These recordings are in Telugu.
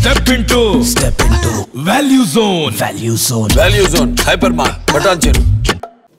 Step into Value Zone. Value Zone. Hypermart. Bhatancheru.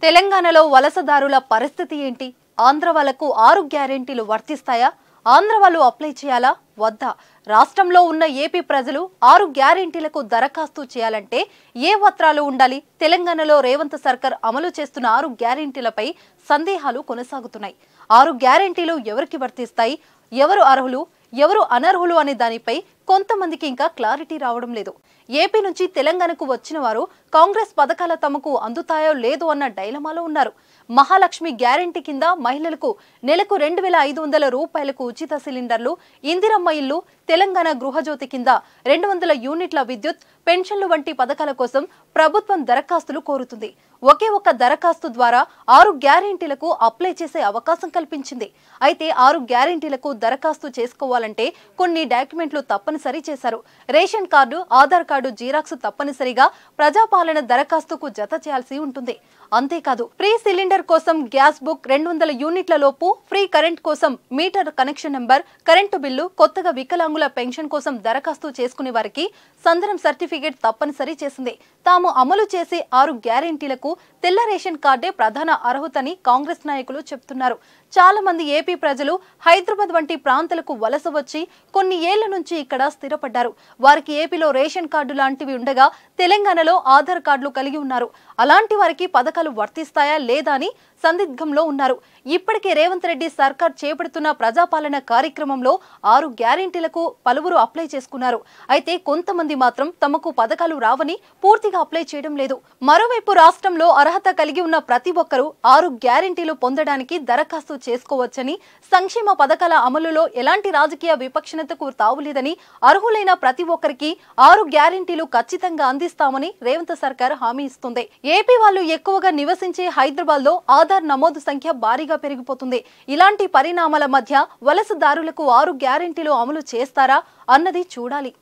తెలంగాణలో వలసదారుల పరిస్థితి ఏంటి? ఆంధ్ర వాళ్ళకు 6 గ్యారెంటీలు వర్తిస్తాయా? ఆంధ్ర వాళ్ళు అప్లై చేయాలా వద్దా? రాష్ట్రంలో ఉన్న ఏపీ ప్రజలు 6 గ్యారెంటీలకు దరఖాస్తు చేయాలంటే ఏ పత్రాలు ఉండాలి? తెలంగాణలో రేవంత్ సర్కార్ అమలు చేస్తున్న 6 గ్యారెంటీలపై సందేహాలు కొనసాగుతున్నాయి. 6 గ్యారెంటీలు ఎవరికి వర్తిస్తాయి? ఎవరు అర్హులు, ఎవరు అనర్హులు అనే దానిపై కొంతమందికి ఇంకా క్లారిటీ రావడం లేదు. ఏపీ నుంచి తెలంగాణకు వచ్చిన వారు కాంగ్రెస్ పథకాల తమకు అందుతాయో లేదో అన్న డైలమాలో ఉన్నారు. మహాలక్ష్మి గ్యారెంటీ కింద మహిళలకు నెలకు 2500 రూపాయలకు ఉచిత సిలిండర్లు, ఇందిరమ్మ ఇల్లు, తెలంగాణ గృహజ్యోతి కింద 200 యూనిట్ల విద్యుత్, పెన్షన్లు వంటి పథకాల కోసం ప్రభుత్వం దరఖాస్తులు కోరుతుంది. ఒకే ఒక్క దరఖాస్తు ద్వారా 6 గ్యారెంటీలకు అప్లై చేసే అవకాశం కల్పించింది. అయితే 6 గ్యారెంటీలకు దరఖాస్తు చేసుకోవాలంటే కొన్ని డాక్యుమెంట్లు తప్పనిసరి చేశారు. Ration card, Aadhaar card Xerox తప్పనిసరిగా ప్రజాపాలన దరఖాస్తుకు జత చేయాల్సి ఉంటుంది. అంతేకాదు, ఫ్రీ సిలిండర్ కోసం గ్యాస్ బుక్, 200 యూనిట్ల లోపు ఫ్రీ కరెంట్ కోసం metre connection number, current bill, కొత్తగా వికలాంగుల పెన్షన్ కోసం దరఖాస్తు చేసుకునే వారికి సందరం సర్టిఫికేట్ తప్పనిసరి చేసింది. తాము అమలు చేసే 6 గ్యారెంటీలకు తెల్ల రేషన్ కార్డే ప్రధాన అర్హతని కాంగ్రెస్ నాయకులు చెప్తున్నారు. చాలా మంది ఏపీ ప్రజలు హైదరాబాద్ వంటి ప్రాంతాలకు వలస వచ్చి కొన్ని ఏళ్ల నుంచి ఇక్కడ స్థిరపడ్డారు. వారికి ఏపీలో రేషన్ కార్డు లాంటివి ఉండగా తెలంగాణలో ఆధార్ కార్డులు కలిగి ఉన్నారు. అలాంటి వారికి పథకాలు వర్తిస్తాయా లేదా అని సందిగ్ధంలో ఉన్నారు. ఇప్పటికే రేవంత్ రెడ్డి సర్కార్ చేపడుతున్న ప్రజాపాలన కార్యక్రమంలో 6 గ్యారెంటీలకు పలువురు అప్లై చేసుకున్నారు. అయితే కొంతమంది మాత్రం తమకు పథకాలు రావని పూర్తిగా అప్లై చేయడం లేదు. మరోవైపు రాష్ట్రంలో అర్హత కలిగి ఉన్న ప్రతి ఒక్కరూ 6 గ్యారెంటీలు పొందడానికి దరఖాస్తు చేసుకోవచ్చని, సంక్షేమ పథకాల అమలులో ఎలాంటి రాజకీయ విపక్షణతకు తావులేదని, అర్హులైన ప్రతి ఒక్కరికి 6 గ్యారెంటీలు ఖచ్చితంగా అందిస్తామని రేవంత్ సర్కార్ హామీ ఇస్తుంది. ఏపీ వాళ్ళు ఎక్కువగా నివసించే హైదరాబాద్ లో ఆధార్ నమోదు సంఖ్య భారీగా పెరిగిపోతుంది. ఇలాంటి పరిణామాల మధ్య వలసదారులకు 6 గ్యారెంటీలు అమలు చేస్తారా అన్నది చూడాలి.